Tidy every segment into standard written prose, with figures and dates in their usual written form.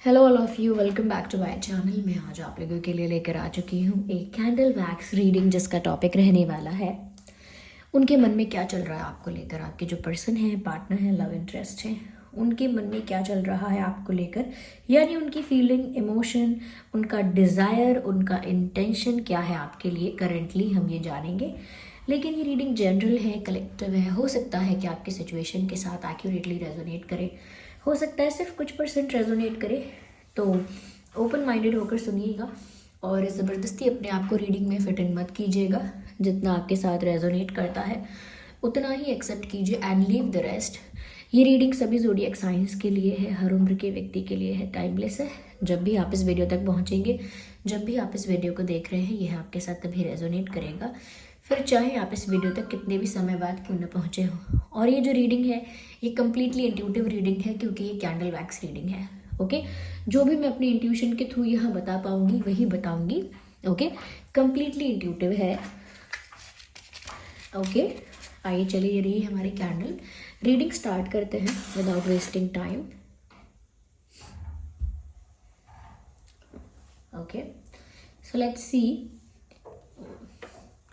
Hello all of you, welcome back to my channel. मैं आज आप लोगों के लिए लेकर आ चुकी हूँ एक कैंडल वैक्स रीडिंग, जिसका टॉपिक रहने वाला है उनके मन में क्या चल रहा है आपको लेकर। आपके जो पर्सन है, पार्टनर है, लव इंटरेस्ट है, उनके मन में क्या चल रहा है आपको लेकर, यानी उनकी फीलिंग, इमोशन, उनका डिज़ायर, उनका इंटेंशन क्या है आपके लिए करेंटली, हम ये जानेंगे। लेकिन ये रीडिंग जनरल है, कलेक्टिव है। हो सकता है कि आपकी सिचुएशन के साथ एक्यूरेटली रेजोनेट करे, हो सकता है सिर्फ कुछ परसेंट रेजोनेट करे। तो ओपन माइंडेड होकर सुनिएगा और ज़बरदस्ती अपने आप को रीडिंग में फिट इन मत कीजिएगा। जितना आपके साथ रेजोनेट करता है उतना ही एक्सेप्ट कीजिए एंड लीव द रेस्ट। ये रीडिंग सभी ज़ोडिएक साइंस के लिए है, हर उम्र के व्यक्ति के लिए है, टाइमलेस है। जब भी आप इस वीडियो तक पहुंचेंगे, जब भी आप इस वीडियो को देख रहे हैं, यह आपके साथ तभी रेजोनेट करेगा, फिर चाहे आप इस वीडियो तक कितने भी समय बाद क्यों न पहुँचे हो। और ये जो रीडिंग है, ये कम्प्लीटली इंट्यूटिव रीडिंग है, क्योंकि ये कैंडल वैक्स रीडिंग है। ओके, जो भी मैं अपनी इंट्यूशन के थ्रू यहाँ बता पाऊँगी वही बताऊँगी। ओके, कम्प्लीटली इंट्यूटिव है। ओके, आइए चलिए रही हमारी कैंडल रीडिंग स्टार्ट करते हैं without wasting time. Okay, so let's see.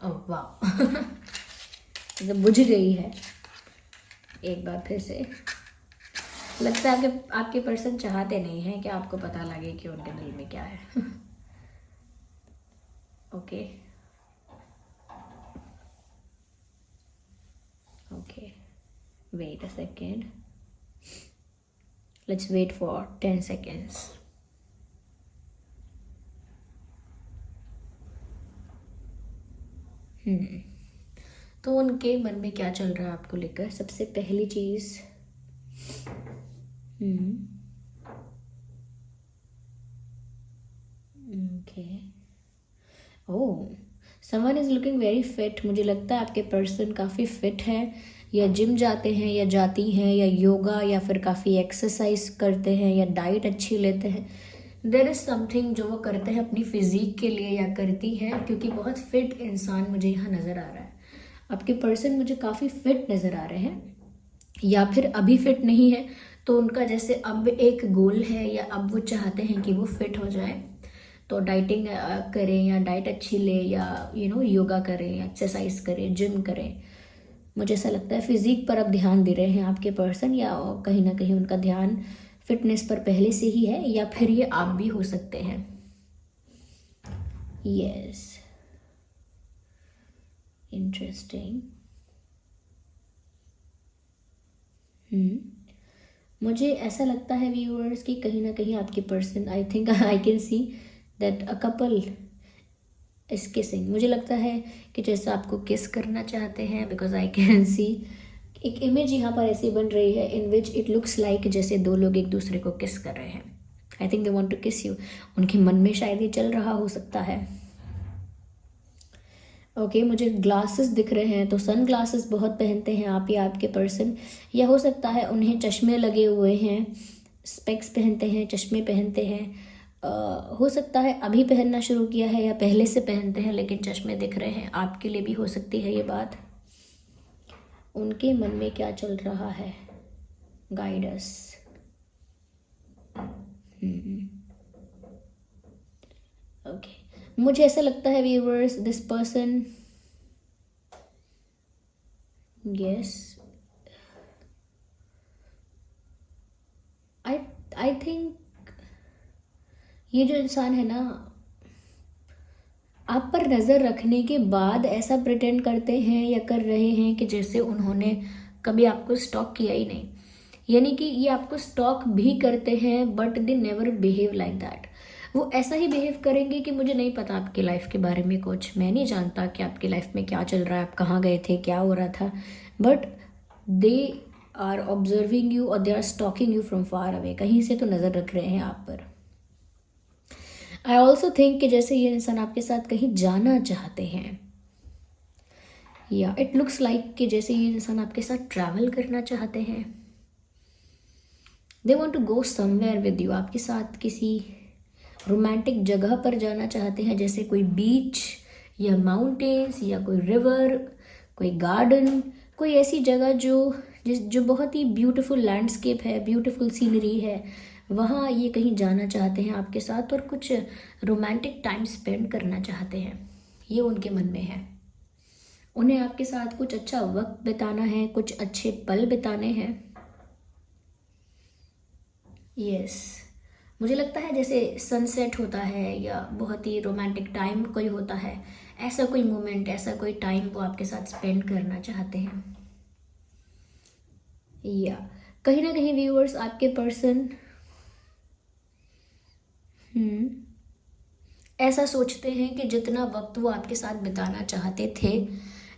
Oh वाह, तो बुझ गई है एक बार फिर से। लगता है कि आपके पर्सन चाहते नहीं हैं कि आपको पता लगे कि उनके दिल में क्या है। Okay okay, wait a second, let's wait for 10 seconds। तो उनके मन में क्या चल रहा है आपको लेकर, सबसे पहली चीज। Okay, oh, someone is looking very fit. मुझे लगता है आपके पर्सन काफ़ी फिट है, या जिम जाते हैं या जाती हैं, या योगा, या फिर काफ़ी एक्सरसाइज करते हैं, या डाइट अच्छी लेते हैं। देर इज़ समथिंग जो वो करते हैं अपनी फिजिक के लिए या करती है, क्योंकि बहुत फिट इंसान मुझे यहाँ नज़र आ रहा है। आपके पर्सन मुझे काफ़ी फिट नज़र आ रहे हैं, या फिर अभी फिट नहीं है तो उनका जैसे अब एक गोल है, या अब वो चाहते हैं कि वो फिट हो जाए, तो डाइटिंग करें, या डाइट अच्छी ले, या योगा करें, एक्सरसाइज करें, जिम करें। मुझे ऐसा लगता है फिजिक पर अब ध्यान दे रहे हैं आपके पर्सन, या कहीं ना कहीं उनका ध्यान फिटनेस पर पहले से ही है, या फिर ये आप भी हो सकते हैं। Yes, interesting. मुझे ऐसा लगता है व्यूअर्स कि कहीं ना कहीं आपके person, I think I can see that a couple is kissing. मुझे लगता है कि जैसा आपको किस करना चाहते हैं, बिकॉज आई कैन सी एक इमेज यहाँ पर ऐसी बन रही है इन विच इट लुक्स लाइक जैसे दो लोग एक दूसरे को किस कर रहे हैं। I think they want to kiss you. उनके मन में शायद ये चल रहा हो सकता है। ओके, मुझे ग्लासेस दिख रहे हैं, तो सन ग्लासेस बहुत पहनते हैं आप या आपके पर्सन, या हो सकता है उन्हें चश्मे लगे हुए हैं, स्पेक्स पहनते हैं, चश्मे पहनते हैं। हो सकता है अभी पहनना शुरू किया है या पहले से पहनते हैं, लेकिन चश्मे दिख रहे हैं। आपके लिए भी हो सकती है ये बात। उनके मन में क्या चल रहा है, गाइड अस। ओके, मुझे ऐसा लगता है viewers, this person, yes, I think ये जो इंसान है ना, आप पर नज़र रखने के बाद ऐसा प्रिटेंड करते हैं या कर रहे हैं कि जैसे उन्होंने कभी आपको स्टॉक किया ही नहीं। यानी कि ये आपको स्टॉक भी करते हैं, but they never behave like that. वो ऐसा ही बिहेव करेंगे कि मुझे नहीं पता आपकी लाइफ के बारे में कुछ, मैं नहीं जानता कि आपकी लाइफ में क्या चल रहा है, आप कहाँ गए थे, क्या हो रहा था, but they are observing you और they are stalking you from far away. कहीं से तो नज़र रख रहे हैं आप पर। आई ऑल्सो थिंक कि जैसे ये इंसान आपके साथ कहीं जाना चाहते हैं, या इट लुक्स लाइक कि जैसे ये इंसान आपके साथ ट्रैवल करना चाहते हैं। They want to go somewhere with you, आपके साथ किसी रोमांटिक जगह पर जाना चाहते हैं, जैसे कोई बीच या माउंटेन्स या कोई रिवर, कोई गार्डन, कोई ऐसी जगह जो बहुत ही ब्यूटीफुल लैंडस्केप है, ब्यूटीफुल सीनरी है, वहाँ ये कहीं जाना चाहते हैं आपके साथ और कुछ रोमांटिक टाइम स्पेंड करना चाहते हैं, ये उनके मन में है। उन्हें आपके साथ कुछ अच्छा वक्त बिताना है, कुछ अच्छे पल बिताने हैं। यस, मुझे लगता है जैसे सनसेट होता है या बहुत ही रोमांटिक टाइम कोई होता है, ऐसा कोई मोमेंट, ऐसा कोई टाइम वो आपके साथ स्पेंड करना चाहते हैं। या कहीं ना कहीं व्यूअर्स आपके पर्सन ऐसा सोचते हैं कि जितना वक्त वो आपके साथ बिताना चाहते थे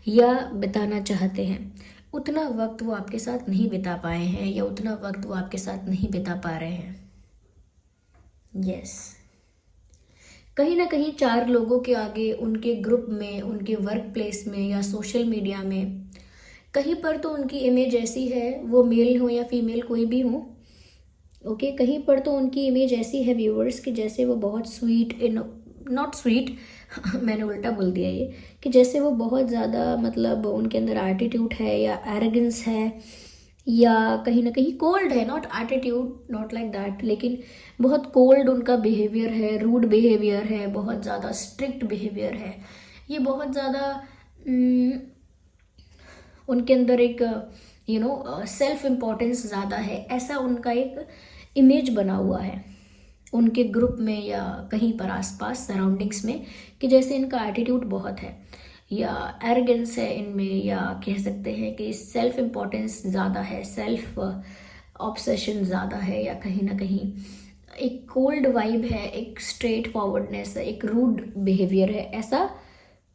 या बिताना चाहते हैं, उतना वक्त वो आपके साथ नहीं बिता पाए हैं या उतना वक्त वो आपके साथ नहीं बिता पा रहे हैं। यस, कहीं ना कहीं 4 लोगों के आगे, उनके ग्रुप में, उनके वर्क प्लेस में या सोशल मीडिया में कहीं पर तो उनकी इमेज ऐसी है, वो मेल हो या फीमेल कोई भी हो, ओके, कहीं पर तो उनकी इमेज ऐसी है व्यूअर्स कि जैसे वो बहुत स्वीट, नॉट स्वीट मैंने उल्टा बोल दिया ये, कि जैसे वो बहुत ज़्यादा मतलब उनके अंदर एटीट्यूड है या एरोगेंस है या कहीं ना कहीं कोल्ड है, not attitude, not like that, लेकिन बहुत कोल्ड उनका बिहेवियर है, रूड बिहेवियर है, बहुत ज़्यादा स्ट्रिक्ट बिहेवियर है। ये बहुत ज़्यादा उनके अंदर एक सेल्फ इम्पोर्टेंस ज़्यादा है, ऐसा उनका एक इमेज बना हुआ है उनके ग्रुप में या कहीं पर आसपास सराउंडिंग्स में, कि जैसे इनका एटीट्यूड बहुत है या एरोगेंस है इनमें, या कह सकते हैं कि सेल्फ इम्पोर्टेंस ज़्यादा है, सेल्फ ऑब्सेशन ज़्यादा है, या कहीं ना कहीं एक कोल्ड वाइब है, एक स्ट्रेट फॉरवर्डनेस है, एक रूड बिहेवियर है। ऐसा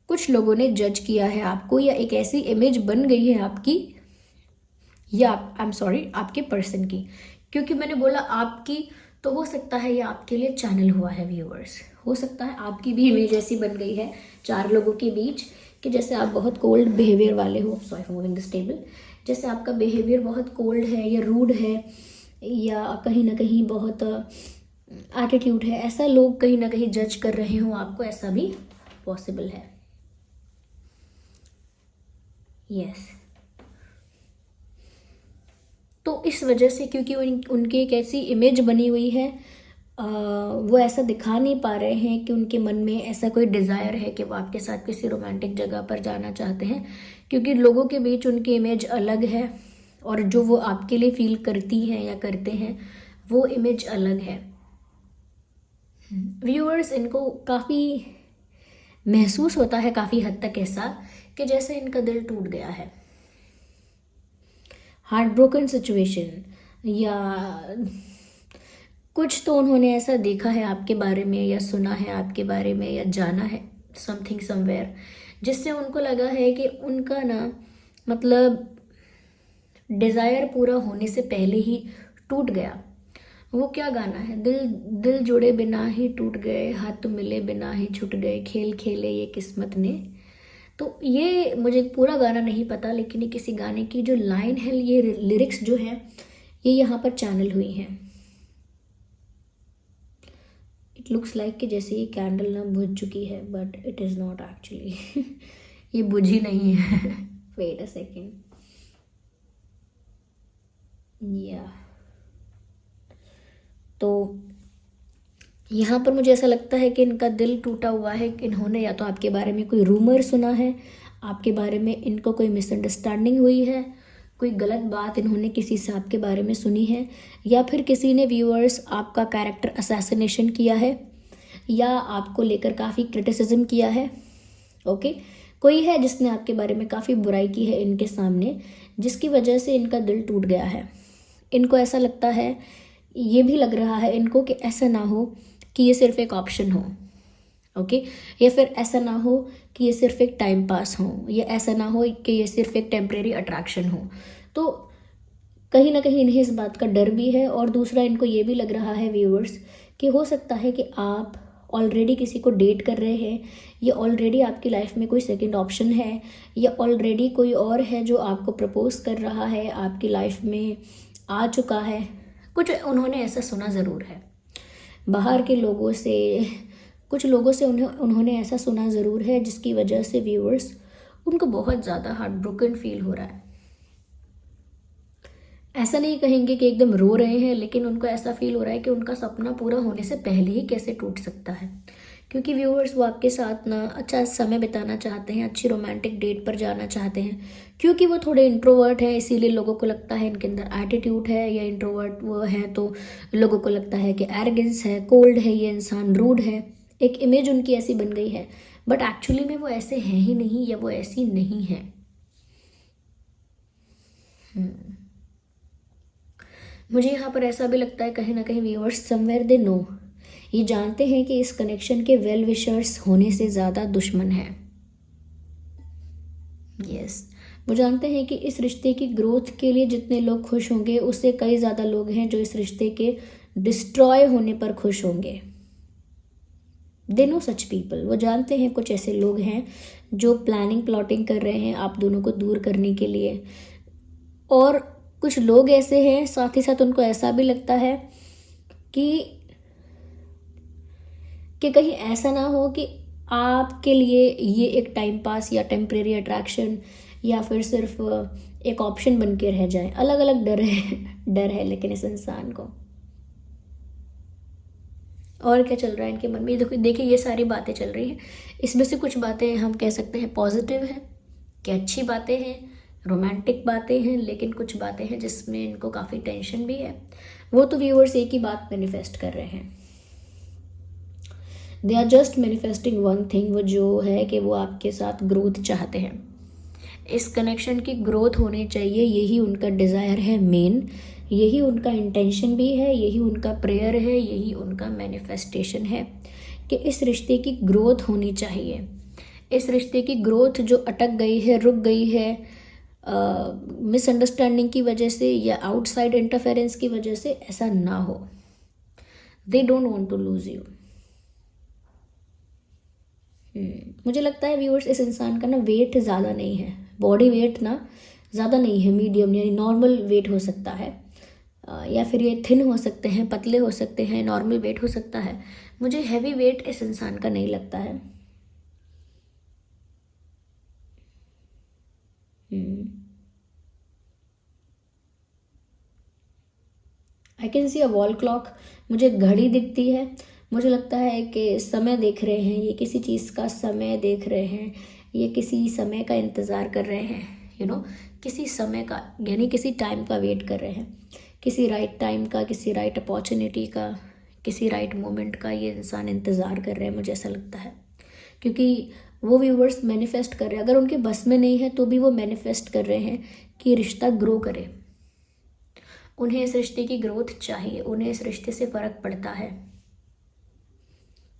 कुछ लोगों ने जज किया है आपको, या एक ऐसी इमेज बन गई है आपकी, या आई एम सॉरी आपके पर्सन की, क्योंकि मैंने बोला आपकी, तो हो सकता है ये आपके लिए चैनल हुआ है व्यूअर्स, हो सकता है आपकी भी इमेज ऐसी बन गई है 4 लोगों के बीच कि जैसे आप बहुत कोल्ड बिहेवियर वाले हो, sorry for moving this table, जैसे आपका बिहेवियर बहुत कोल्ड है या रूड है या कहीं ना कहीं बहुत एटीट्यूड है, ऐसा लोग कहीं ना कहीं जज कर रहे हो आपको, ऐसा भी पॉसिबल है। यस, तो इस वजह से, क्योंकि उनकी एक ऐसी इमेज बनी हुई है, वो ऐसा दिखा नहीं पा रहे हैं कि उनके मन में ऐसा कोई डिज़ायर है कि वो आपके साथ किसी रोमांटिक जगह पर जाना चाहते हैं, क्योंकि लोगों के बीच उनकी इमेज अलग है और जो वो आपके लिए फील करती हैं या करते हैं वो इमेज अलग है। व्यूअर्स, इनको काफ़ी महसूस होता है काफ़ी हद तक ऐसा कि जैसे इनका दिल टूट गया है, हार्ट ब्रोकन सिचुएशन, या कुछ तो उन्होंने ऐसा देखा है आपके बारे में या सुना है आपके बारे में या जाना है समथिंग समवेयर, जिससे उनको लगा है कि उनका ना मतलब डिज़ायर पूरा होने से पहले ही टूट गया। वो क्या गाना है, दिल दिल जुड़े बिना ही टूट गए, हाथ मिले बिना ही छूट गए, खेल खेले ये किस्मत ने। तो ये मुझे पूरा गाना नहीं पता, लेकिन ये किसी गाने की जो लाइन है, ये लिरिक्स जो है ये यहाँ पर चैनल हुई हैं। इट लुक्स लाइक कि जैसे ये कैंडल ना बुझ चुकी है, but it is not actually ये बुझी नहीं है वेट अ सेकेंड, या तो यहाँ पर मुझे ऐसा लगता है कि इनका दिल टूटा हुआ है कि इन्होंने या तो आपके बारे में कोई रूमर सुना है, आपके बारे में इनको कोई मिसअंडरस्टैंडिंग हुई है, कोई गलत बात इन्होंने किसी से आपके बारे में सुनी है, या फिर किसी ने व्यूअर्स आपका कैरेक्टर असैसिनेशन किया है या आपको लेकर काफ़ी क्रिटिसिज्म किया है। ओके, कोई है जिसने आपके बारे में काफ़ी बुराई की है इनके सामने, जिसकी वजह से इनका दिल टूट गया है। इनको ऐसा लगता है, ये भी लग रहा है इनको कि ऐसा ना हो कि ये सिर्फ एक ऑप्शन हो, ओके, या फिर ऐसा ना हो कि ये सिर्फ एक टाइम पास हो, या ऐसा ना हो कि ये सिर्फ एक टेम्परेरी अट्रैक्शन हो। तो कहीं ना कहीं इन्हें इस बात का डर भी है, और दूसरा इनको ये भी लग रहा है व्यूअर्स कि हो सकता है कि आप ऑलरेडी किसी को डेट कर रहे हैं, या ऑलरेडी आपकी लाइफ में कोई सेकंड ऑप्शन है, या ऑलरेडी कोई और है जो आपको प्रपोज कर रहा है, आपकी लाइफ में आ चुका है। कुछ उन्होंने ऐसा सुना ज़रूर है बाहर के लोगों से, कुछ लोगों से उन्होंने ऐसा सुना ज़रूर है, जिसकी वजह से व्यूअर्स उनको बहुत ज़्यादा हार्ट ब्रोकन फील हो रहा है। ऐसा नहीं कहेंगे कि एकदम रो रहे हैं, लेकिन उनको ऐसा फील हो रहा है कि उनका सपना पूरा होने से पहले ही कैसे टूट सकता है। क्योंकि व्यूअर्स वो आपके साथ ना अच्छा समय बिताना चाहते हैं, अच्छी रोमांटिक डेट पर जाना चाहते हैं। क्योंकि वो थोड़े इंट्रोवर्ट हैं, इसीलिए लोगों को लगता है इनके अंदर एटीट्यूड है, या इंट्रोवर्ट वो हैं तो लोगों को लगता है कि एरोगेंस है, कोल्ड है, ये इंसान रूड है। एक इमेज उनकी ऐसी बन गई है, बट एक्चुअली में वो ऐसे हैं ही नहीं, या वो ऐसी नहीं है। मुझे यहाँ पर ऐसा भी लगता है कहीं ना कहीं व्यूअर्स समवेयर दे नो, ये जानते हैं कि इस कनेक्शन के वेल विशर्स होने से ज़्यादा दुश्मन है। यस, वो जानते हैं कि इस रिश्ते की ग्रोथ के लिए जितने लोग खुश होंगे, उससे कई ज़्यादा लोग हैं जो इस रिश्ते के डिस्ट्रॉय होने पर खुश होंगे। दे नो सच पीपल, वो जानते हैं कुछ ऐसे लोग हैं जो प्लानिंग प्लॉटिंग कर रहे हैं आप दोनों को दूर करने के लिए। और कुछ लोग ऐसे हैं साथ ही साथ उनको ऐसा भी लगता है कि कहीं ऐसा ना हो कि आपके लिए ये एक टाइम पास या टेम्परेरी अट्रैक्शन या फिर सिर्फ एक ऑप्शन बन के रह जाए। अलग अलग डर है लेकिन इस इंसान को। और क्या चल रहा है इनके मन में, देखिए ये सारी बातें चल रही हैं। इसमें से कुछ बातें हम कह सकते हैं पॉजिटिव हैं, कि अच्छी बातें हैं, रोमांटिक बातें हैं, लेकिन कुछ बातें हैं जिसमें इनको काफ़ी टेंशन भी है। वो तो व्यूअर्स एक ही बात मैनिफेस्ट कर रहे हैं, they are just manifesting one thing, वो जो है कि वो आपके साथ ग्रोथ चाहते हैं। इस कनेक्शन की ग्रोथ होनी चाहिए, यही उनका डिज़ायर है मेन, यही उनका इंटेंशन भी है, यही उनका प्रेयर है, यही उनका मैनिफेस्टेशन है कि इस रिश्ते की ग्रोथ होनी चाहिए। इस रिश्ते की ग्रोथ जो अटक गई है, रुक गई है मिसअंडरस्टैंडिंग की वजह से या आउटसाइड इंटरफेरेंस की वजह से, ऐसा ना हो। They don't want to lose you. मुझे लगता है व्यूअर्स इस इंसान का ना वेट ज़्यादा नहीं है, बॉडी वेट ना ज़्यादा नहीं है, मीडियम यानी नॉर्मल वेट हो सकता है, या फिर ये थिन हो सकते हैं, पतले हो सकते हैं, नॉर्मल वेट हो सकता है। मुझे हैवी वेट इस इंसान का नहीं लगता है। I can see a wall clock, मुझे घड़ी दिखती है। मुझे लगता है कि समय देख रहे हैं, ये किसी चीज़ का समय देख रहे हैं, ये किसी समय का इंतज़ार कर रहे हैं, किसी समय का, यानी किसी टाइम का वेट कर रहे हैं, किसी राइट टाइम का, किसी राइट अपॉर्चुनिटी का, किसी राइट मोमेंट का ये इंसान इंतज़ार कर रहे हैं, मुझे ऐसा लगता है। क्योंकि वो व्यूवर्स मैनिफेस्ट कर रहे हैं, अगर उनके बस में नहीं है तो भी वो मैनिफेस्ट कर रहे हैं कि रिश्ता ग्रो करे। उन्हें इस रिश्ते की ग्रोथ चाहिए, उन्हें इस रिश्ते से फ़र्क पड़ता है।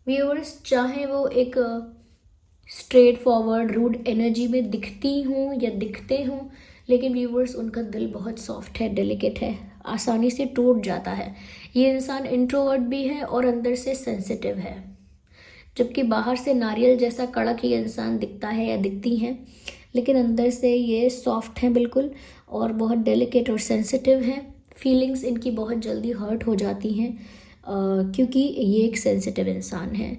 व्यूअर्स चाहे वो एक स्ट्रेट फॉरवर्ड रूड एनर्जी में दिखती हूँ या दिखते हूँ, लेकिन व्यूअर्स उनका दिल बहुत सॉफ्ट है, डेलिकेट है, आसानी से टूट जाता है। ये इंसान इंट्रोवर्ट भी है और अंदर से सेंसिटिव है। जबकि बाहर से नारियल जैसा कड़क ये इंसान दिखता है या दिखती हैं, लेकिन अंदर से ये सॉफ्ट हैं बिल्कुल, और बहुत डेलिकेट और सेंसिटिव हैं। फीलिंग्स इनकी बहुत जल्दी हर्ट हो जाती हैं, क्योंकि ये एक सेंसिटिव इंसान है।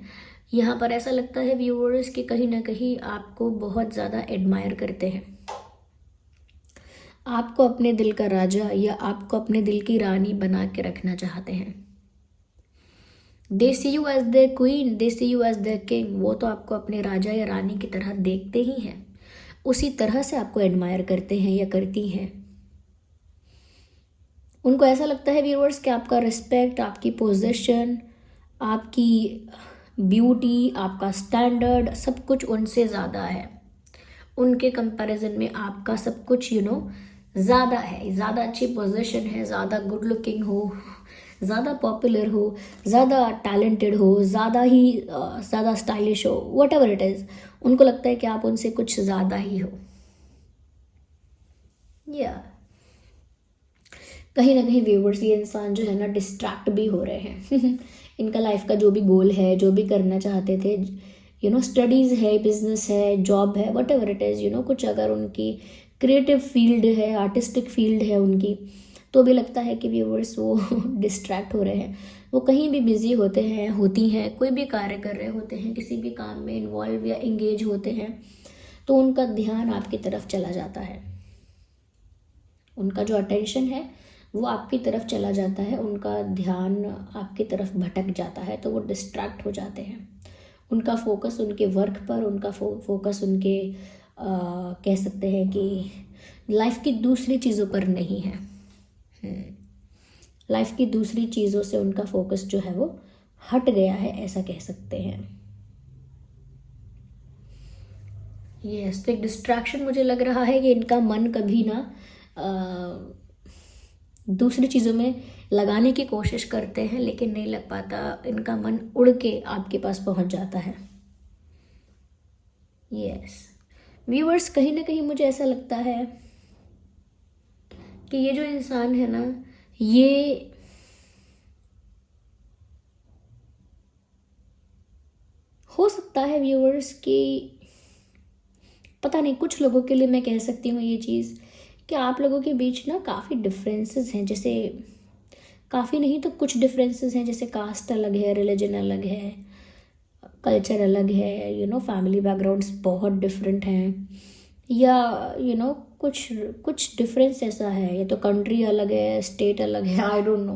यहाँ पर ऐसा लगता है व्यूअर्स कि कहीं ना कहीं आपको बहुत ज़्यादा एडमायर करते हैं, आपको अपने दिल का राजा या आपको अपने दिल की रानी बना के रखना चाहते हैं। They see you as the queen, they see you as the king, वो तो आपको अपने राजा या रानी की तरह देखते ही हैं, उसी तरह से आपको एडमायर करते हैं या करती हैं। उनको ऐसा लगता है व्यूअर्स कि आपका रिस्पेक्ट, आपकी पोजीशन, आपकी ब्यूटी, आपका स्टैंडर्ड, सब कुछ उनसे ज़्यादा है। उनके कंपैरिजन में आपका सब कुछ ज़्यादा है, ज़्यादा अच्छी पोजीशन है, ज़्यादा गुड लुकिंग हो, ज़्यादा पॉपुलर हो, ज़्यादा टैलेंटेड हो, ज़्यादा स्टाइलिश हो, वट एवर इट इज़। उनको लगता है कि आप उनसे कुछ ज़्यादा ही हो। या कहीं ना कहीं व्यूवर्स ये इंसान जो है ना डिस्ट्रैक्ट भी हो रहे हैं इनका लाइफ का जो भी गोल है, जो भी करना चाहते थे, स्टडीज़ है, बिजनेस है, जॉब है, वट एवर इट इज़, कुछ अगर उनकी क्रिएटिव फील्ड है, आर्टिस्टिक फील्ड है उनकी, तो भी लगता है कि व्यूवर्स वो डिस्ट्रैक्ट हो रहे हैं। वो कहीं भी बिजी होते हैं, होती हैं, कोई भी कार्य कर रहे होते हैं, किसी भी काम में इन्वॉल्व या इंगेज होते हैं, तो उनका ध्यान आपकी तरफ चला जाता है। उनका जो अटेंशन है वो आपकी तरफ चला जाता है, उनका ध्यान आपकी तरफ भटक जाता है, तो वो डिस्ट्रैक्ट हो जाते हैं। उनका फोकस उनके वर्क पर, उनका फोकस उनके कह सकते हैं कि लाइफ की दूसरी चीज़ों पर नहीं है। लाइफ की दूसरी चीज़ों से उनका फोकस जो है वो हट गया है, ऐसा कह सकते हैं। यस, तो एक डिस्ट्रैक्शन मुझे लग रहा है कि इनका मन कभी ना दूसरी चीज़ों में लगाने की कोशिश करते हैं, लेकिन नहीं लग पाता। इनका मन उड़ के आपके पास पहुंच जाता है। यस व्यूअर्स, कहीं ना कहीं मुझे ऐसा लगता है कि ये जो इंसान है ना, ये हो सकता है व्यूअर्स कि पता नहीं, कुछ लोगों के लिए मैं कह सकती हूँ ये चीज़ कि आप लोगों के बीच ना काफ़ी डिफरेंसेस हैं। जैसे काफ़ी नहीं तो कुछ डिफरेंसेस हैं, जैसे कास्ट अलग है, रिलीजन अलग है, कल्चर अलग है, फैमिली बैकग्राउंड्स बहुत डिफरेंट हैं, या कुछ कुछ डिफरेंस ऐसा है, या तो कंट्री अलग है, स्टेट अलग है, आई डोंट नो,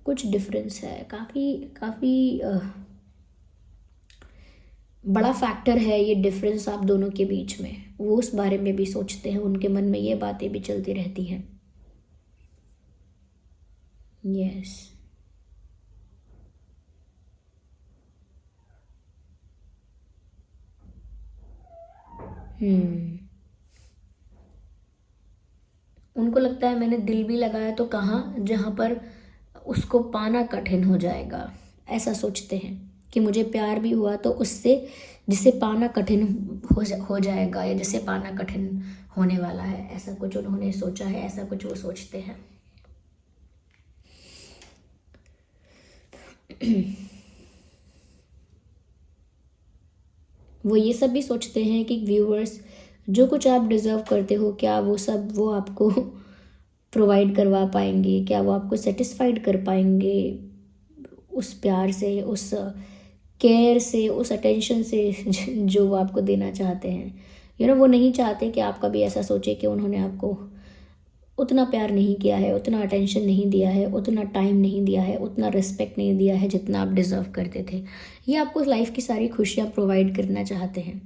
कुछ डिफरेंस है। काफ़ी काफ़ी बड़ा फैक्टर है ये डिफरेंस आप दोनों के बीच में। वो उस बारे में भी सोचते हैं, उनके मन में ये बातें भी चलती रहती हैं। यस उनको लगता है मैंने दिल भी लगाया तो कहाँ, जहाँ पर उसको पाना कठिन हो जाएगा, ऐसा सोचते हैं कि मुझे प्यार भी हुआ तो उससे जिसे पाना कठिन हो जाएगा, या जिसे पाना कठिन होने वाला है, ऐसा कुछ उन्होंने सोचा है, ऐसा कुछ वो सोचते हैं। वो ये सब भी सोचते हैं कि व्यूअर्स, जो कुछ आप डिज़र्व करते हो, क्या वो सब वो आपको प्रोवाइड करवा पाएंगे, क्या वो आपको सेटिस्फाइड कर पाएंगे उस प्यार से, उस केयर से, उस अटेंशन से जो वो आपको देना चाहते हैं। वो नहीं चाहते कि आप कभी ऐसा सोचे कि उन्होंने आपको उतना प्यार नहीं किया है, उतना अटेंशन नहीं दिया है, उतना टाइम नहीं दिया है, उतना रिस्पेक्ट नहीं दिया है जितना आप डिज़र्व करते थे। ये आपको लाइफ की सारी खुशियाँ प्रोवाइड करना चाहते हैं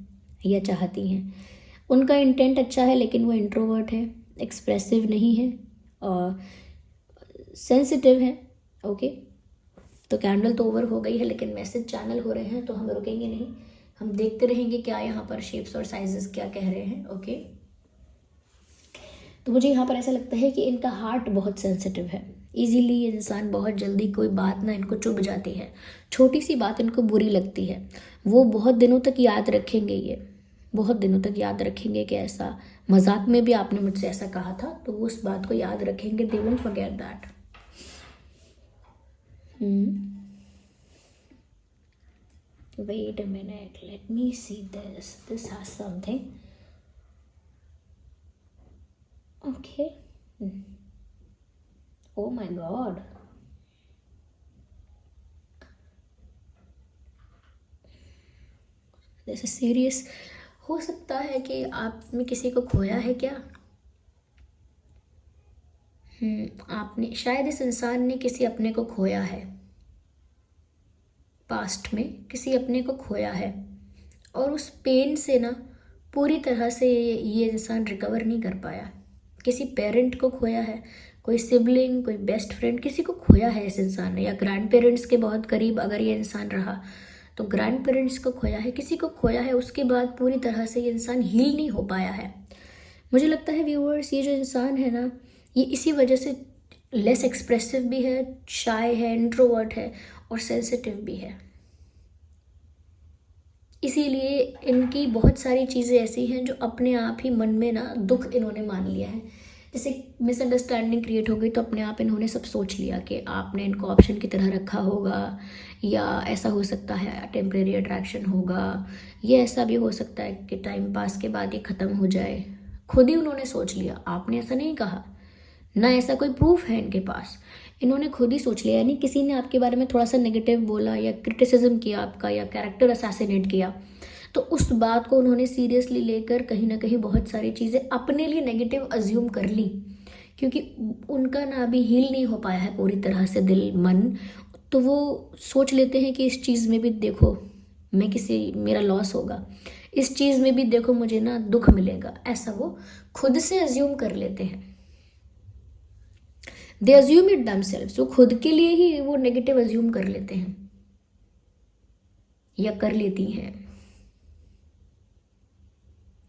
या चाहती हैं। उनका इंटेंट अच्छा है, लेकिन वो इंट्रोवर्ट है, एक्सप्रेसिव नहीं है और सेंसिटिव है। ओके, तो कैंडल तो ओवर हो गई है, लेकिन मैसेज चैनल हो रहे हैं, तो हम रुकेंगे नहीं, हम देखते रहेंगे क्या यहाँ पर शेप्स और साइजेस क्या कह रहे हैं। ओके, तो मुझे यहाँ पर ऐसा लगता है कि इनका हार्ट बहुत सेंसिटिव है। इजीली ये इंसान बहुत जल्दी कोई बात ना इनको चुभ जाती है, छोटी सी बात इनको बुरी लगती है, वो बहुत दिनों तक याद रखेंगे, ये बहुत दिनों तक याद रखेंगे कि ऐसा मजाक में भी आपने मुझसे ऐसा कहा था, तो वो उस बात को याद रखेंगे। They won't forget that. Wait a minute, let me see this. This has something. Okay. Oh my God. This is serious. हो सकता है कि आपने किसी को खोया है क्या? आपने शायद, इस इंसान ने किसी अपने को खोया है, पास्ट में किसी अपने को खोया है, और उस पेन से ना पूरी तरह से ये इंसान रिकवर नहीं कर पाया। किसी पेरेंट को खोया है, कोई सिबलिंग, कोई बेस्ट फ्रेंड, किसी को खोया है इस इंसान ने, या ग्रैंड पेरेंट्स के बहुत करीब अगर ये इंसान रहा तो ग्रैंड पेरेंट्स को खोया है, किसी को खोया है। उसके बाद पूरी तरह से ये इंसान हील नहीं हो पाया है। मुझे लगता है व्यूअर्स, ये जो इंसान है ना, ये इसी वजह से लेस एक्सप्रेसिव भी है, शाय है, इंट्रोवर्ट है और सेंसिटिव भी है। इसीलिए इनकी बहुत सारी चीज़ें ऐसी हैं जो अपने आप ही मन में ना दुख इन्होंने मान लिया है। जैसे मिसअंडरस्टैंडिंग क्रिएट हो गई तो अपने आप इन्होंने सब सोच लिया कि आपने इनको ऑप्शन की तरह रखा होगा, या ऐसा हो सकता है टेम्परेरी अट्रैक्शन होगा, या ऐसा भी हो सकता है कि टाइम पास के बाद ये ख़त्म हो जाए। खुद ही उन्होंने सोच लिया, आपने ऐसा नहीं कहा, ना ऐसा कोई प्रूफ है इनके पास, इन्होंने खुद ही सोच लिया। यानी किसी ने आपके बारे में थोड़ा सा नेगेटिव बोला या क्रिटिसिज्म किया आपका, या कैरेक्टर असैसिनेट किया, तो उस बात को उन्होंने सीरियसली लेकर कहीं ना कहीं बहुत सारी चीज़ें अपने लिए नेगेटिव अज्यूम कर ली क्योंकि उनका ना अभी हील नहीं हो पाया है पूरी तरह से दिल मन। तो वो सोच लेते हैं कि इस चीज़ में भी देखो मैं मेरा लॉस होगा, इस चीज़ में भी देखो मुझे ना दुख मिलेगा, ऐसा वो खुद से अज्यूम कर लेते हैं। दे अज्यूम इट दमसेल्व्स, वो खुद के लिए ही वो नेगेटिव अज्यूम कर लेते हैं या कर लेती हैं।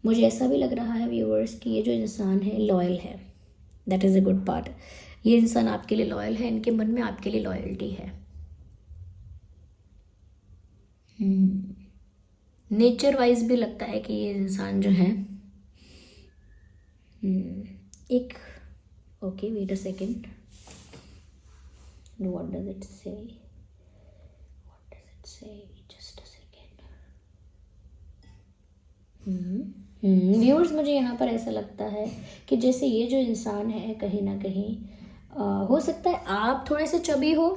मुझे ऐसा भी लग रहा है व्यूअर्स कि ये जो इंसान है लॉयल है, that is a good part. ये इंसान आपके लिए लॉयल है, इनके मन में आपके लिए लॉयल्टी है। नेचर वाइज भी लगता है कि ये इंसान जो है एक okay wait a second, what does it say, just a second. Viewers मुझे यहाँ पर ऐसा लगता है कि जैसे ये जो इंसान है कहीं ना कहीं हो सकता है आप थोड़े से चबी हो।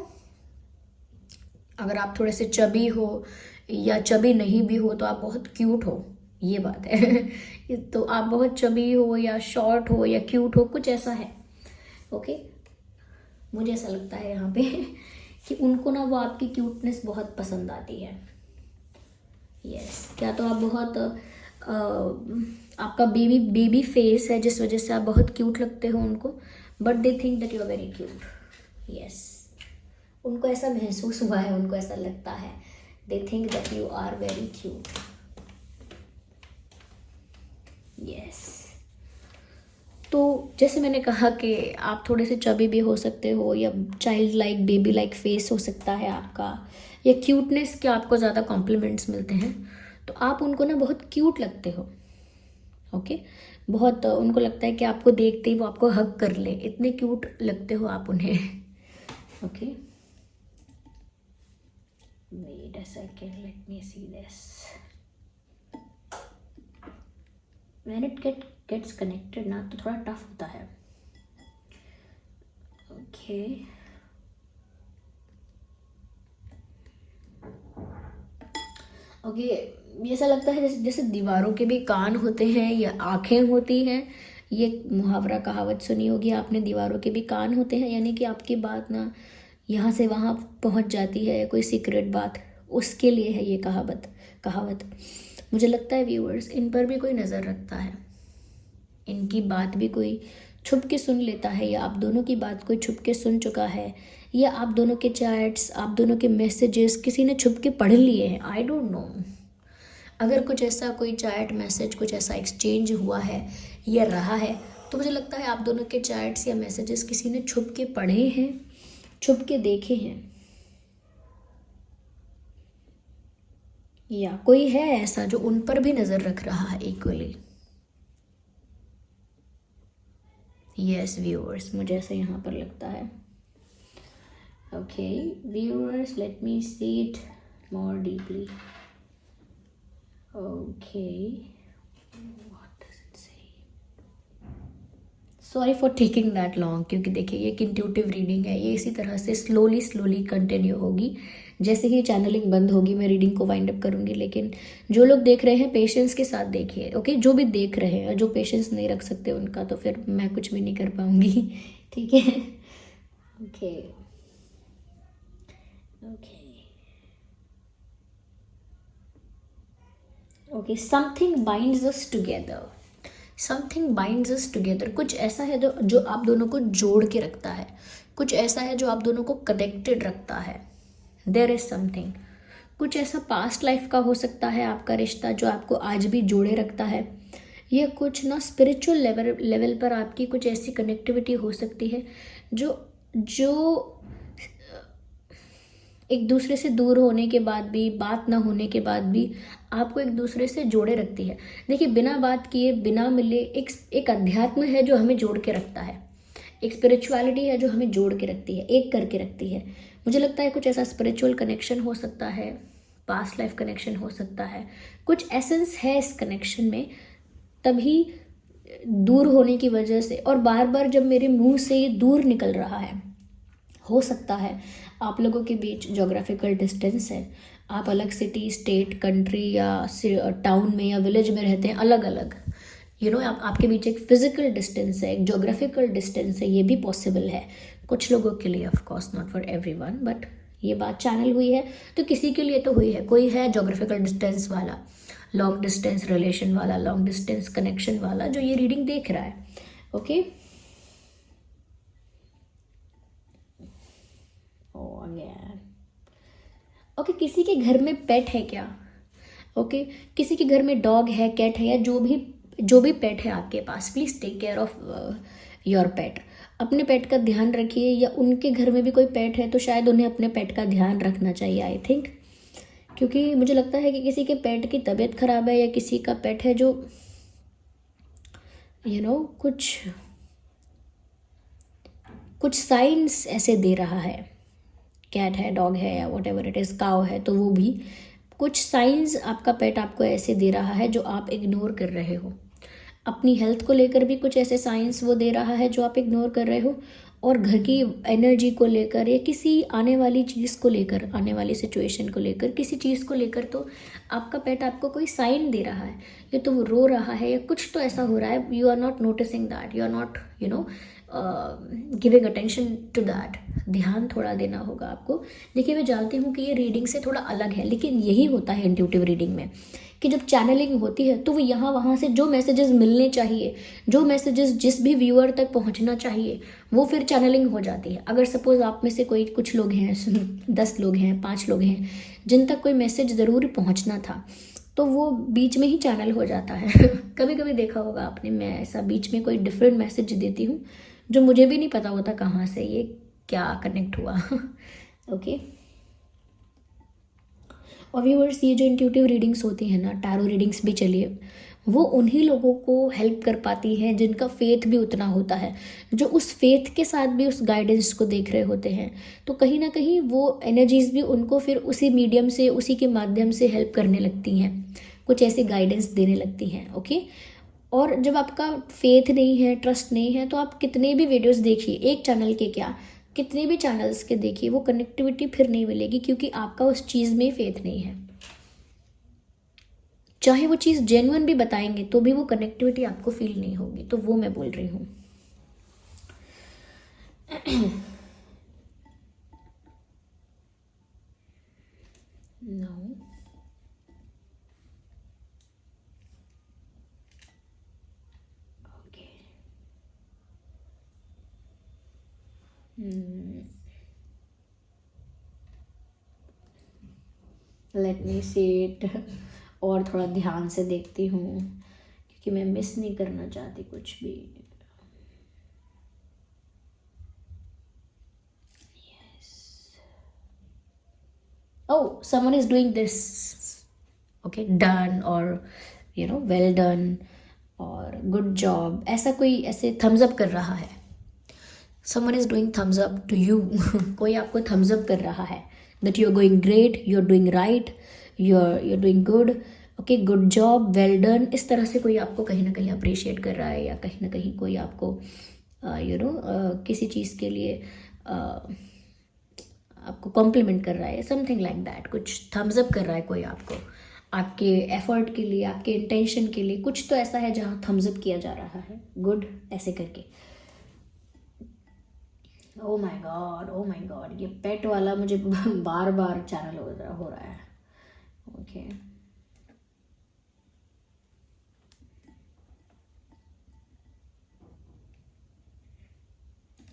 अगर आप थोड़े से चबी हो या चबी नहीं भी हो तो आप बहुत क्यूट हो, ये बात है। तो आप बहुत चबी हो या शॉर्ट हो या क्यूट हो, कुछ ऐसा है। ओके मुझे ऐसा लगता है यहाँ पे कि उनको ना वो आपकी क्यूटनेस बहुत पसंद आती है। यस क्या तो आप बहुत आपका बेबी फेस है जिस वजह से आप बहुत क्यूट लगते हो उनको, but they think that you are very cute. Yes उनको ऐसा महसूस हुआ है, उनको ऐसा लगता है, they think that you are very cute. Yes तो जैसे मैंने कहा कि आप थोड़े से चबी भी हो सकते हो या child like baby like face हो सकता है आपका, या क्यूटनेस के आपको ज़्यादा कॉम्प्लीमेंट्स मिलते हैं, तो आप उनको ना बहुत क्यूट लगते हो। ओके बहुत उनको लगता है कि आपको देखते ही वो आपको हग कर ले, इतने क्यूट लगते हो आप उन्हें। Okay wait a second, let me see this. When it gets connected ना तो थोड़ा टफ होता है। ओके ओके ऐसा लगता है जैसे दीवारों के भी कान होते हैं या आंखें होती हैं। ये मुहावरा कहावत सुनी होगी आपने, दीवारों के भी कान होते हैं, यानी कि आपकी बात ना यहाँ से वहाँ पहुँच जाती है, कोई सीक्रेट बात, उसके लिए है ये कहावत। मुझे लगता है व्यूअर्स इन पर भी कोई नज़र रखता है, इनकी बात भी कोई छुप के सुन लेता है, या आप दोनों की बात कोई छुप के सुन चुका है, या आप दोनों के चैट्स, आप दोनों के मैसेजेस किसी ने छुप के पढ़ लिए हैं। आई डोंट नो, अगर कुछ ऐसा कोई चैट मैसेज कुछ ऐसा एक्सचेंज हुआ है या रहा है तो मुझे लगता है आप दोनों के चैट्स या मैसेजेस किसी ने छुप के पढ़े हैं, छुप के देखे हैं, या कोई है ऐसा जो उन पर भी नज़र रख रहा है इक्वली। यस व्यूअर्स मुझे ऐसा यहाँ पर लगता है। Okay viewers let me see it more deeply. Okay what does it say, sorry for taking that long, क्योंकि देखिए ये एक इंट्यूटिव रीडिंग है, ये इसी तरह से स्लोली कंटिन्यू होगी। जैसे ही चैनलिंग बंद होगी मैं रीडिंग को वाइंड अप करूँगी, लेकिन जो लोग देख रहे हैं पेशेंस के साथ देखिए। ओके जो भी देख रहे हैं, जो पेशेंस नहीं रख सकते उनका तो फिर मैं कुछ भी नहीं कर पाऊँगी। ठीक है okay okay okay something binds us together, something binds us together, कुछ ऐसा है जो आप दोनों को जोड़ के रखता है, कुछ ऐसा है जो आप दोनों को कनेक्टेड रखता है। देयर इज समथिंग, कुछ ऐसा पास्ट लाइफ का हो सकता है आपका रिश्ता जो आपको आज भी जोड़े रखता है, या कुछ ना स्पिरिचुअल लेवल पर आपकी कुछ ऐसी कनेक्टिविटी हो सकती है जो एक दूसरे से दूर होने के बाद भी, बात ना होने के बाद भी आपको एक दूसरे से जोड़े रखती है। देखिए बिना बात किए बिना मिले एक अध्यात्म है जो हमें जोड़ के रखता है, एक स्पिरिचुअलिटी है जो हमें जोड़ के रखती है, एक करके रखती है। मुझे लगता है कुछ ऐसा स्पिरिचुअल कनेक्शन हो सकता है, पास्ट लाइफ कनेक्शन हो सकता है, कुछ एसेंस है इस कनेक्शन में, तभी दूर होने की वजह से, और बार बार जब मेरे मुंह से ये दूर निकल रहा है, हो सकता है आप लोगों के बीच जोग्राफिकल डिस्टेंस है, आप अलग सिटी स्टेट कंट्री या टाउन में या विलेज में रहते हैं अलग अलग, आपके बीच एक फिजिकल डिस्टेंस है, एक जोग्राफिकल डिस्टेंस है, ये भी पॉसिबल है कुछ लोगों के लिए, of course not for everyone, but ये बात चैनल हुई है तो किसी के लिए तो हुई है। कोई है जोग्राफिकल डिस्टेंस वाला, लॉन्ग डिस्टेंस रिलेशन वाला, लॉन्ग डिस्टेंस कनेक्शन वाला जो ये रीडिंग देख रहा है। ओके, ओके, किसी के घर में पेट है क्या? ओके, किसी के घर में डॉग है, कैट है, या जो भी पेट है आपके पास, please take care of your pet. अपने पेट का ध्यान रखिए, या उनके घर में भी कोई पेट है तो शायद उन्हें अपने पेट का ध्यान रखना चाहिए, आई थिंक। क्योंकि मुझे लगता है कि किसी के पेट की तबीयत खराब है, या किसी का पेट है जो कुछ साइंस ऐसे दे रहा है, कैट है, डॉग है, या वट एवर इट इज़, काव है, तो वो भी कुछ साइंस आपका पेट आपको ऐसे दे रहा है जो आप इग्नोर कर रहे हो। अपनी हेल्थ को लेकर भी कुछ ऐसे साइंस वो दे रहा है जो आप इग्नोर कर रहे हो, और घर की एनर्जी को लेकर, या किसी आने वाली चीज़ को लेकर, आने वाली सिचुएशन को लेकर, किसी चीज़ को लेकर, तो आपका पेट आपको कोई साइन दे रहा है, या तो वो रो रहा है, या कुछ तो ऐसा हो रहा है, you are not noticing that, you are not giving attention to that. ध्यान थोड़ा देना होगा आपको। देखिए, मैं जानती हूँ कि ये रीडिंग से थोड़ा अलग है, लेकिन यही होता है इंट्यूटिव रीडिंग में, कि जब चैनलिंग होती है तो वो यहाँ वहाँ से जो मैसेजेस मिलने चाहिए, जो मैसेजेस जिस भी व्यूअर तक पहुँचना चाहिए, वो फिर चैनलिंग हो जाती है। अगर सपोज़ आप में से कुछ लोग हैं, 10 लोग हैं, 5 लोग हैं, जिन तक कोई मैसेज ज़रूर पहुँचना था, तो वो बीच में ही चैनल हो जाता है। कभी कभी देखा होगा आपने, मैं ऐसा बीच में कोई डिफरेंट मैसेज देती हूँ जो मुझे भी नहीं पता होता कहाँ से ये क्या कनेक्ट हुआ। ओके, और व्यूअर्स, ये जो इंट्यूटिव रीडिंग्स होती हैं ना, टैरो रीडिंग्स भी चलिए, वो उन्हीं लोगों को हेल्प कर पाती हैं जिनका फेथ भी उतना होता है, जो उस फेथ के साथ भी उस गाइडेंस को देख रहे होते हैं। तो कहीं ना कहीं वो एनर्जीज भी उनको फिर उसी मीडियम से, उसी के माध्यम से हेल्प करने लगती हैं, कुछ ऐसे गाइडेंस देने लगती हैं। ओके, और जब आपका फेथ नहीं है, ट्रस्ट नहीं है, तो आप कितने भी वीडियोस देखिए, एक चैनल के क्या, कितने भी चैनल्स के देखिए, वो कनेक्टिविटी फिर नहीं मिलेगी, क्योंकि आपका उस चीज़ में फेथ नहीं है। चाहे वो चीज़ जेन्युइन भी बताएंगे तो भी वो कनेक्टिविटी आपको फील नहीं होगी। तो वो मैं बोल रही हूँ। No. Okay. Let me see it. और थोड़ा ध्यान से देखती हूँ, क्योंकि मैं मिस नहीं करना चाहती कुछ भी। Oh, someone is doing this. Okay, done, or well done, और good job, ऐसा कोई ऐसे thumbs up कर रहा है। Someone is doing thumbs up to you. कोई आपको thumbs up कर रहा है that you're going great, you're doing right, you're doing good, okay, good job, well done। इस तरह से कोई आपको कहीं ना कहीं अप्रिशिएट कर रहा है, या कहीं ना कहीं कोई आपको किसी चीज़ के लिए आपको कॉम्प्लीमेंट कर रहा है, समथिंग लाइक दैट। कुछ थम्स अप कर रहा है कोई आपको, आपके एफर्ट के लिए, आपके इंटेंशन के लिए। कुछ तो ऐसा है जहाँ थम्स अप किया जा रहा है, गुड, ऐसे करके। Oh my God, oh my God, ये पेट वाला मुझे बार बार चैनल हो रहा है। Okay,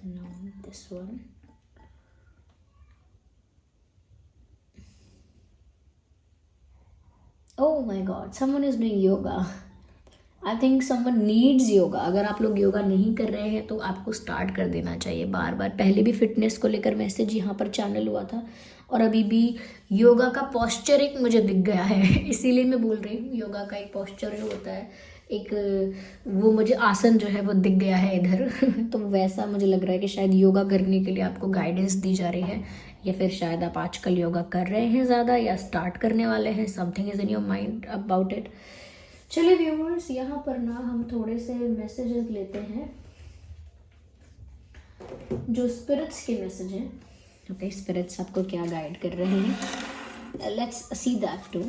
no, this one. Oh my God, someone is doing yoga. I think someone needs yoga. अगर आप लोग योगा नहीं कर रहे हैं तो आपको स्टार्ट कर देना चाहिए बार बार। पहले भी फिटनेस को लेकर मैसेज यहाँ पर चैनल हुआ था, और अभी भी योगा का पॉस्चर एक मुझे दिख गया है। इसीलिए मैं बोल रही हूँ, योगा का एक पॉस्चर जो होता है, एक वो मुझे आसन जो है वो दिख गया है इधर। तो वैसा मुझे लग रहा है कि शायद योगा करने के लिए आपको गाइडेंस दी जा रही है, या फिर शायद आप आजकल योगा कर रहे हैं ज़्यादा, या स्टार्ट करने वाले हैं। Something is in your mind about it. चलिए व्यूअर्स, यहाँ पर ना हम थोड़े से मैसेजेस लेते हैं जो स्पिरिट्स के मैसेज हैं। ओके, स्पिरिट्स आपको क्या गाइड कर रहे हैं, let's see that too.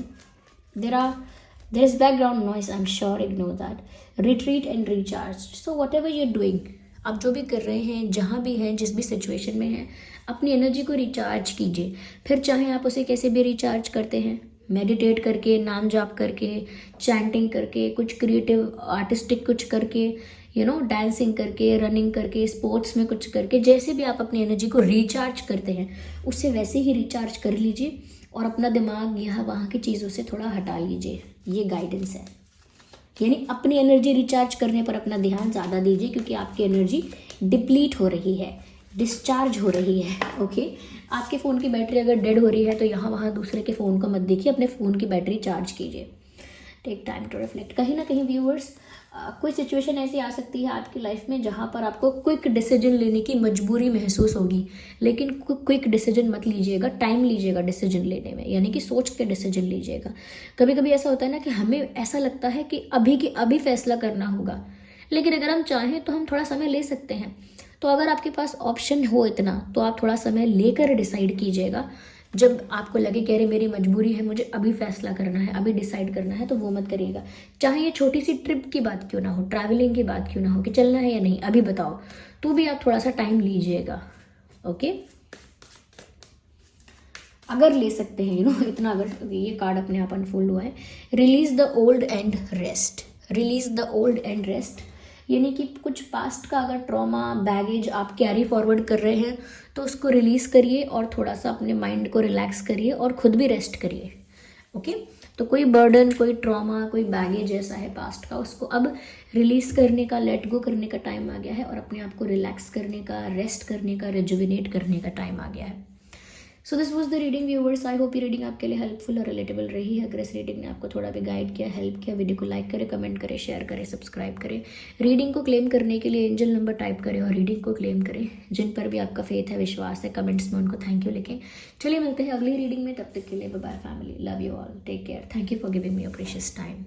There are There is background noise, I'm sure, ignore that. Retreat and recharge. So whatever you're doing, आप जो भी कर रहे हैं, जहाँ भी हैं, जिस भी सिचुएशन में हैं, अपनी एनर्जी को रिचार्ज कीजिए. फिर चाहे आप उसे कैसे भी रिचार्ज करते हैं, मेडिटेट करके, नाम जाप करके, चैंटिंग करके, कुछ क्रिएटिव आर्टिस्टिक कुछ करके, डांसिंग करके, रनिंग करके, स्पोर्ट्स में कुछ करके, जैसे भी आप अपनी एनर्जी को रिचार्ज करते हैं उससे वैसे ही रिचार्ज कर लीजिए और अपना दिमाग यहाँ वहाँ की चीज़ों से थोड़ा हटा लीजिए. ये गाइडेंस है. यानी अपनी एनर्जी रिचार्ज करने पर अपना ध्यान ज़्यादा दीजिए, क्योंकि आपकी एनर्जी डिप्लीट हो रही है, डिस्चार्ज हो रही है. ओके, आपके फ़ोन की बैटरी अगर डेड हो रही है तो यहाँ वहाँ दूसरे के फ़ोन को मत देखिए, अपने फ़ोन की बैटरी चार्ज कीजिए. Take time to reflect. कहीं ना कहीं व्यूअर्स, कोई सिचुएशन ऐसी आ सकती है आपकी लाइफ में जहाँ पर आपको क्विक डिसीजन लेने की मजबूरी महसूस होगी, लेकिन क्विक डिसीजन मत लीजिएगा, टाइम लीजिएगा डिसीजन लेने में, यानी कि सोच के डिसीजन लीजिएगा. कभी कभी ऐसा होता है ना कि हमें ऐसा लगता है कि अभी की अभी फैसला करना होगा, लेकिन अगर हम चाहें तो हम थोड़ा समय ले सकते हैं. तो अगर आपके पास ऑप्शन हो इतना, तो आप थोड़ा समय लेकर डिसाइड कीजिएगा. जब आपको लगे कि अरे मेरी मजबूरी है, मुझे अभी फैसला करना है, अभी डिसाइड करना है, तो वो मत करिएगा. चाहे ये छोटी सी ट्रिप की बात क्यों ना हो, ट्रैवलिंग की बात क्यों ना हो कि चलना है या नहीं, अभी बताओ, तो भी आप थोड़ा सा टाइम लीजिएगा. ओके, अगर ले सकते हैं इतना, अगर ये कार्ड अपने आप अनफोल्ड हुआ है. Release the old and rest. Release the old and rest, यानी कि कुछ पास्ट का अगर ट्रॉमा, बैगेज आप कैरी फॉरवर्ड कर रहे हैं तो उसको रिलीज़ करिए और थोड़ा सा अपने माइंड को रिलैक्स करिए और खुद भी रेस्ट करिए. ओके, तो कोई बर्डन, कोई ट्रॉमा, कोई बैगेज ऐसा है पास्ट का, उसको अब रिलीज़ करने का, लेट गो करने का टाइम आ गया है और अपने आप को रिलैक्स करने का, रेस्ट करने का, रिजुविनेट करने का टाइम आ गया है. So this was the reading viewers. I hope ये रीडिंग आपके लिए हेल्पफुल और रिलेटेबल रही है. अगर इस रीडिंग ने आपको थोड़ा भी गाइड किया, हेल्प किया, वीडियो को लाइक करें, कमेंट करें, शेयर करें, सब्सक्राइब करें. रीडिंग को क्लेम करने के लिए एंजल नंबर टाइप करें और रीडिंग को क्लेम करें. जिन पर भी आपका फेथ है, विश्वास है, कमेंट्स में उनको थैंक यू लिखें. चलिए मिलते हैं अगली रीडिंग में, तब तक के लिए bye bye family. Love you all, take care. Thank you for giving me your precious time.